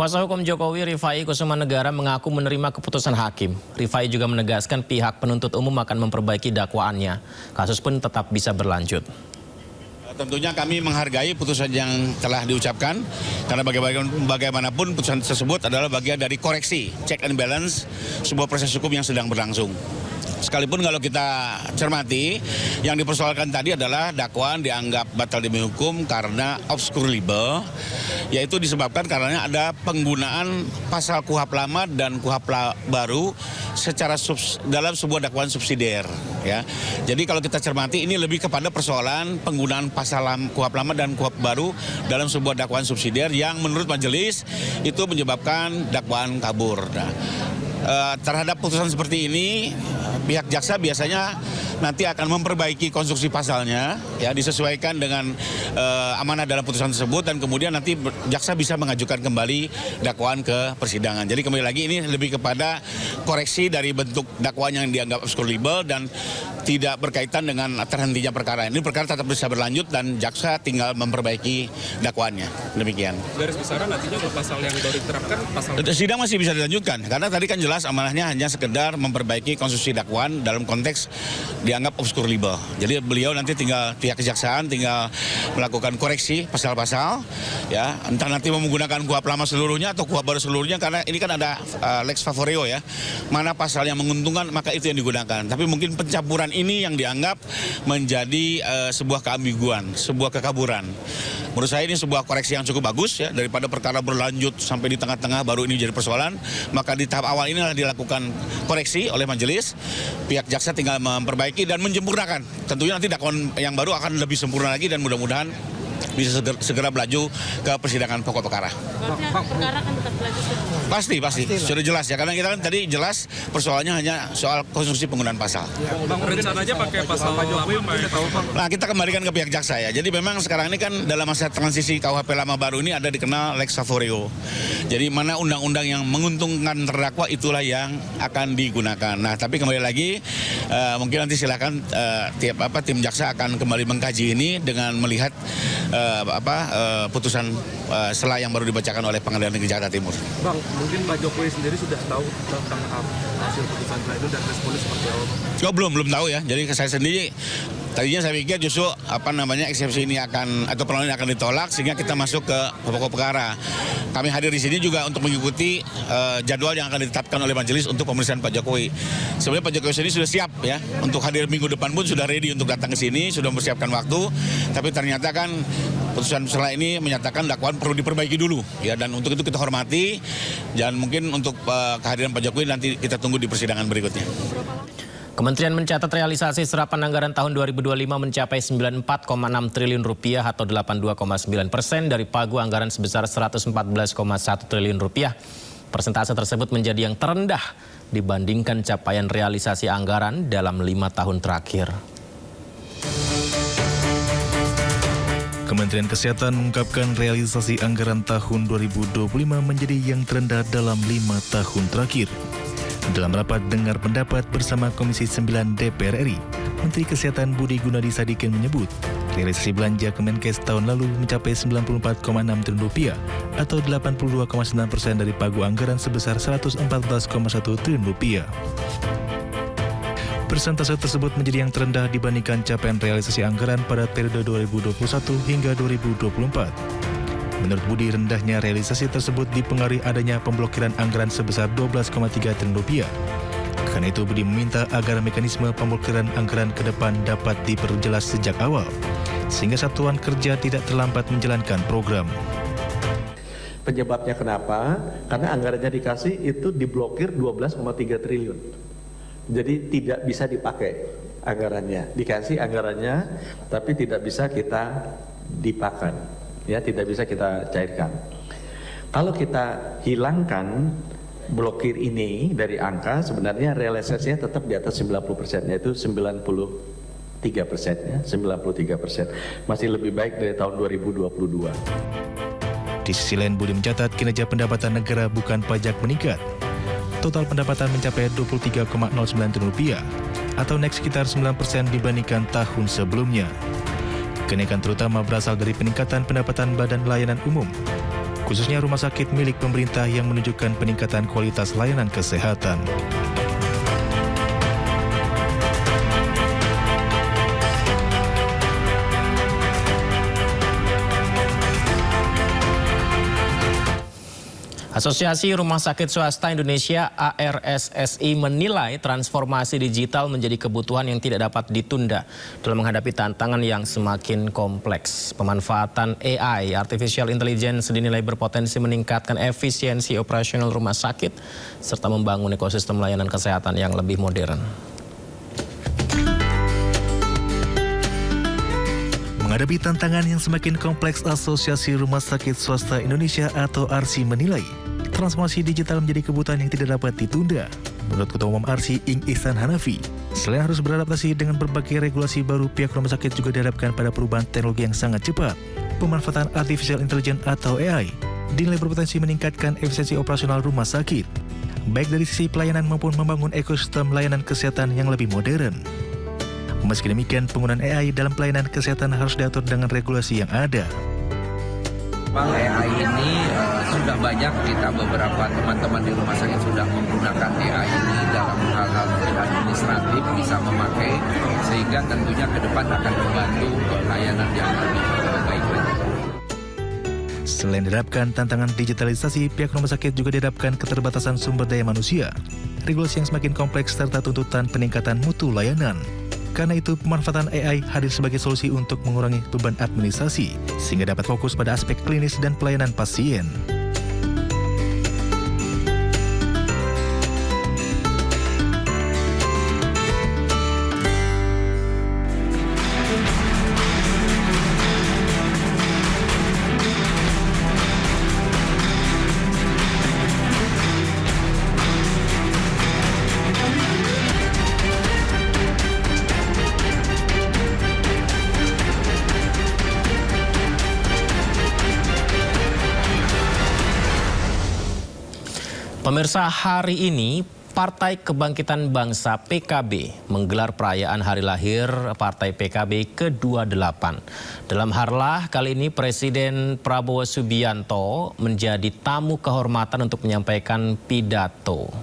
Kuasa hukum Jokowi Rifai Kusumanegara mengaku menerima keputusan hakim. Rifai juga menegaskan pihak penuntut umum akan memperbaiki dakwaannya. Kasus pun tetap bisa berlanjut. Tentunya kami menghargai putusan yang telah diucapkan, karena bagaimanapun putusan tersebut adalah bagian dari koreksi, check and balance, sebuah proses hukum yang sedang berlangsung. Sekalipun kalau kita cermati, yang dipersoalkan tadi adalah dakwaan dianggap batal demi hukum karena obscure libel, yaitu disebabkan karena ada penggunaan pasal KUHP lama dan KUHP baru secara dalam sebuah dakwaan subsidiar. Ya. Jadi kalau kita cermati ini lebih kepada persoalan penggunaan pasal KUHP lama dan KUHP baru dalam sebuah dakwaan subsidiar yang menurut majelis itu menyebabkan dakwaan kabur. Nah, terhadap putusan seperti ini, pihak jaksa biasanya nanti akan memperbaiki konstruksi pasalnya, ya disesuaikan dengan amanah dalam putusan tersebut, dan kemudian nanti jaksa bisa mengajukan kembali dakwaan ke persidangan. Jadi kembali lagi ini lebih kepada koreksi dari bentuk dakwaan yang dianggap obscure libel dan tidak berkaitan dengan terhentinya perkara. Ini perkara tetap bisa berlanjut dan jaksa tinggal memperbaiki dakwaannya. Demikian. Garis besarnya nantinya pasal yang baru diterapkan pasal. Sidang masih bisa dilanjutkan karena tadi kan jelas amanahnya hanya sekedar memperbaiki konstruksi dakwaan dalam konteks dianggap obscure libel. Jadi beliau nanti tinggal pihak kejaksaan tinggal melakukan koreksi pasal-pasal, ya entah nanti menggunakan KUHP lama seluruhnya atau KUHP baru seluruhnya, karena ini kan ada lex favoreo ya, mana pasal yang menguntungkan maka itu yang digunakan. Tapi mungkin pencampuran ini yang dianggap menjadi sebuah keambiguan, sebuah kekaburan. Menurut saya ini sebuah koreksi yang cukup bagus ya, daripada perkara berlanjut sampai di tengah-tengah baru ini jadi persoalan, maka di tahap awal inilah dilakukan koreksi oleh majelis, pihak jaksa tinggal memperbaiki dan menyempurnakan. Tentunya nanti dakwaan yang baru akan lebih sempurna lagi dan mudah-mudahan bisa segera melaju ke persidangan pokok perkara. Perkara kan tetap lanjut. Pasti. Sudah jelas ya, karena kita kan tadi jelas persoalannya hanya soal konstruksi penggunaan pasal. Bang, rencananya pakai pasal lama, Nah, kita kembalikan ke pihak jaksa ya. Jadi memang sekarang ini kan dalam masa transisi KUHP lama baru ini ada dikenal lex favoreo. Jadi mana undang-undang yang menguntungkan terdakwa itulah yang akan digunakan. Nah, tapi kembali lagi mungkin nanti silakan tim jaksa akan kembali mengkaji ini dengan melihat putusan setelah yang baru dibacakan oleh Pengadilan Negeri Jakarta Timur. Bang, mungkin Pak Jokowi sendiri sudah tahu tentang hasil putusan itu dan responnya seperti apa? Oh, belum tahu ya. Jadi saya sendiri tadinya saya pikir justru eksepsi ini atau penolakan ini akan ditolak sehingga kita masuk ke pokok perkara. Kami hadir di sini juga untuk mengikuti jadwal yang akan ditetapkan oleh majelis untuk pemeriksaan Pak Jokowi. Sebenarnya Pak Jokowi sendiri sudah siap ya untuk hadir minggu depan, pun sudah ready untuk datang ke sini, sudah mempersiapkan waktu. Tapi ternyata kan putusan setelah ini menyatakan dakwaan perlu diperbaiki dulu ya, dan untuk itu kita hormati, dan mungkin untuk kehadiran Pak Jokowi nanti kita tunggu di persidangan berikutnya. Kementerian mencatat realisasi serapan anggaran tahun 2025 mencapai 94,6 triliun rupiah atau 82,9% dari pagu anggaran sebesar 114,1 triliun rupiah. Persentase tersebut menjadi yang terendah dibandingkan capaian realisasi anggaran dalam 5 tahun terakhir. Kementerian Kesehatan mengungkapkan realisasi anggaran tahun 2025 menjadi yang terendah dalam 5 tahun terakhir. Dalam rapat dengar pendapat bersama Komisi 9 DPR RI, Menteri Kesehatan Budi Gunadi Sadikin menyebut realisasi belanja Kemenkes tahun lalu mencapai 94,6 triliun rupiah atau 82,9% dari pagu anggaran sebesar 114,1 triliun rupiah. Persentase tersebut menjadi yang terendah dibandingkan capaian realisasi anggaran pada periode 2021 hingga 2024. Menurut Budi, rendahnya realisasi tersebut dipengaruhi adanya pemblokiran anggaran sebesar 12,3 triliun rupiah. Karena itu, Budi meminta agar mekanisme pemblokiran anggaran ke depan dapat diperjelas sejak awal, sehingga satuan kerja tidak terlambat menjalankan program. Penyebabnya kenapa? Karena anggarannya dikasih itu diblokir 12,3 triliun. Jadi tidak bisa dipakai anggarannya. Dikasih anggarannya, tapi tidak bisa kita dipakai. Ya, tidak bisa kita cairkan. Kalau kita hilangkan blokir ini dari angka, sebenarnya realisasinya tetap di atas 90%, yaitu 93%, ya, 93%. Masih lebih baik dari tahun 2022. Di sisi lain, Budi mencatat kinerja pendapatan negara bukan pajak meningkat. Total pendapatan mencapai 23,09 triliun rupiah atau naik sekitar 9% dibandingkan tahun sebelumnya. Kenaikan terutama berasal dari peningkatan pendapatan Badan Layanan Umum, khususnya rumah sakit milik pemerintah yang menunjukkan peningkatan kualitas layanan kesehatan. Asosiasi Rumah Sakit Swasta Indonesia ARSSI menilai transformasi digital menjadi kebutuhan yang tidak dapat ditunda dalam menghadapi tantangan yang semakin kompleks. Pemanfaatan AI, Artificial Intelligence, dinilai berpotensi meningkatkan efisiensi operasional rumah sakit serta membangun ekosistem layanan kesehatan yang lebih modern. Menghadapi tantangan yang semakin kompleks, Asosiasi Rumah Sakit Swasta Indonesia atau ARSI menilai transformasi digital menjadi kebutuhan yang tidak dapat ditunda. Menurut Ketua Umum ARSI, Ing Ihsan Hanafi, selain harus beradaptasi dengan berbagai regulasi baru, pihak rumah sakit juga dihadapkan pada perubahan teknologi yang sangat cepat. Pemanfaatan Artificial Intelligence atau AI dinilai berpotensi meningkatkan efisiensi operasional rumah sakit, baik dari sisi pelayanan maupun membangun ekosistem layanan kesehatan yang lebih modern. Meski demikian, penggunaan AI dalam pelayanan kesehatan harus diatur dengan regulasi yang ada. Memang AI ini sudah banyak kita beberapa teman-teman di rumah sakit sudah menggunakan AI ini dalam hal-hal administratif, bisa memakai, sehingga tentunya ke depan akan membantu layanan yang lebih baik lagi. Selain dihadapkan tantangan digitalisasi, pihak rumah sakit juga dihadapkan keterbatasan sumber daya manusia, regulasi yang semakin kompleks serta tuntutan peningkatan mutu layanan. Karena itu, pemanfaatan AI hadir sebagai solusi untuk mengurangi beban administrasi, sehingga dapat fokus pada aspek klinis dan pelayanan pasien. Pemirsa, hari ini Partai Kebangkitan Bangsa PKB menggelar perayaan hari lahir Partai PKB ke-28. Dalam harlah kali ini Presiden Prabowo Subianto menjadi tamu kehormatan untuk menyampaikan pidato.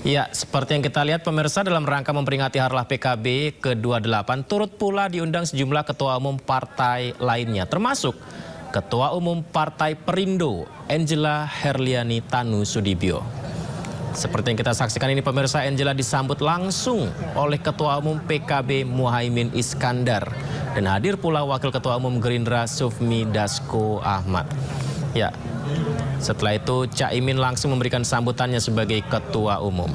Ya, seperti yang kita lihat pemirsa, dalam rangka memperingati harlah PKB ke-28 turut pula diundang sejumlah ketua umum partai lainnya, termasuk Ketua Umum Partai Perindo, Angela Herliani Tanu Sudibyo. Seperti yang kita saksikan ini pemirsa, Angela disambut langsung oleh Ketua Umum PKB Muhaimin Iskandar. Dan hadir pula Wakil Ketua Umum Gerindra Sufmi Dasko Ahmad. Ya, setelah itu Caimin langsung memberikan sambutannya sebagai Ketua Umum.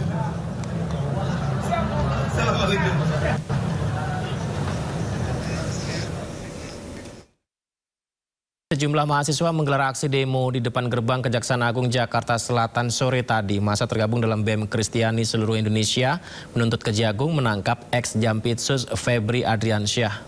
Sejumlah mahasiswa menggelar aksi demo di depan gerbang Kejaksaan Agung Jakarta Selatan sore tadi. Masa tergabung dalam BEM Kristiani seluruh Indonesia menuntut Kejagung menangkap ex-Jampitsus Febri Adriansyah.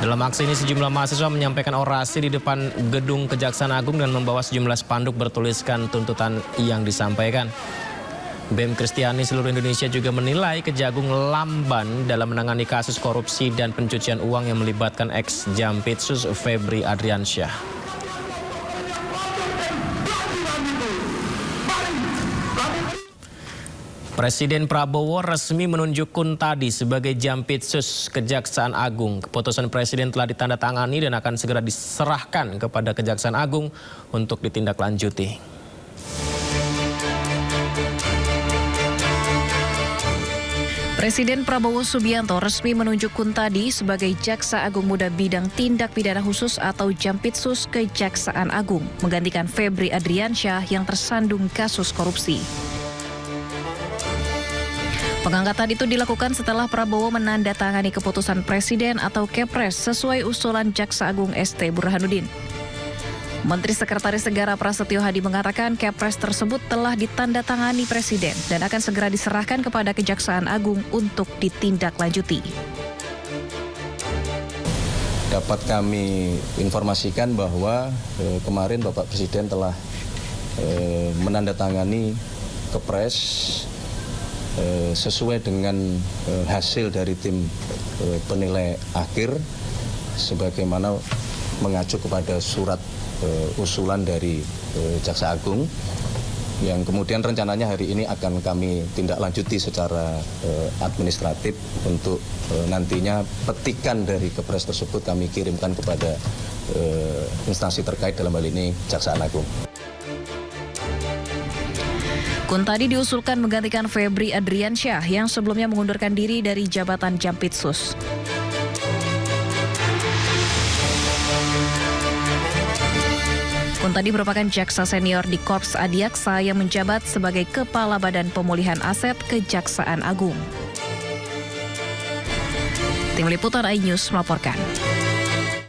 Dalam aksi ini sejumlah mahasiswa menyampaikan orasi di depan gedung Kejaksaan Agung dan membawa sejumlah spanduk bertuliskan tuntutan yang disampaikan. BEM Kristiani seluruh Indonesia juga menilai Kejagung lamban dalam menangani kasus korupsi dan pencucian uang yang melibatkan ex-Jampitsus Febri Adriansyah. Presiden Prabowo resmi menunjuk Kuntadi sebagai Jampitsus Kejaksaan Agung. Keputusan Presiden telah ditandatangani dan akan segera diserahkan kepada Kejaksaan Agung untuk ditindaklanjuti. Presiden Prabowo Subianto resmi menunjuk Kuntadi sebagai Jaksa Agung Muda Bidang Tindak Pidana Khusus atau Jampitsus Kejaksaan Agung, menggantikan Febri Adriansyah yang tersandung kasus korupsi. Pengangkatan itu dilakukan setelah Prabowo menandatangani keputusan Presiden atau Kepres sesuai usulan Jaksa Agung ST Burhanuddin. Menteri Sekretaris Negara Prasetyo Hadi mengatakan Kepres tersebut telah ditandatangani Presiden dan akan segera diserahkan kepada Kejaksaan Agung untuk ditindaklanjuti. Dapat kami informasikan bahwa kemarin Bapak Presiden telah menandatangani Kepres sesuai dengan hasil dari tim penilai akhir sebagaimana mengacu kepada surat usulan dari Jaksa Agung yang kemudian rencananya hari ini akan kami tindak lanjuti secara administratif untuk nantinya petikan dari Kepres tersebut kami kirimkan kepada instansi terkait, dalam hal ini Jaksa Agung. Kuntadi diusulkan menggantikan Febri Adriansyah yang sebelumnya mengundurkan diri dari jabatan Jampitsus. Kuntadi merupakan jaksa senior di Korps Adiaksa yang menjabat sebagai Kepala Badan Pemulihan Aset Kejaksaan Agung. Tim Liputan iNews melaporkan.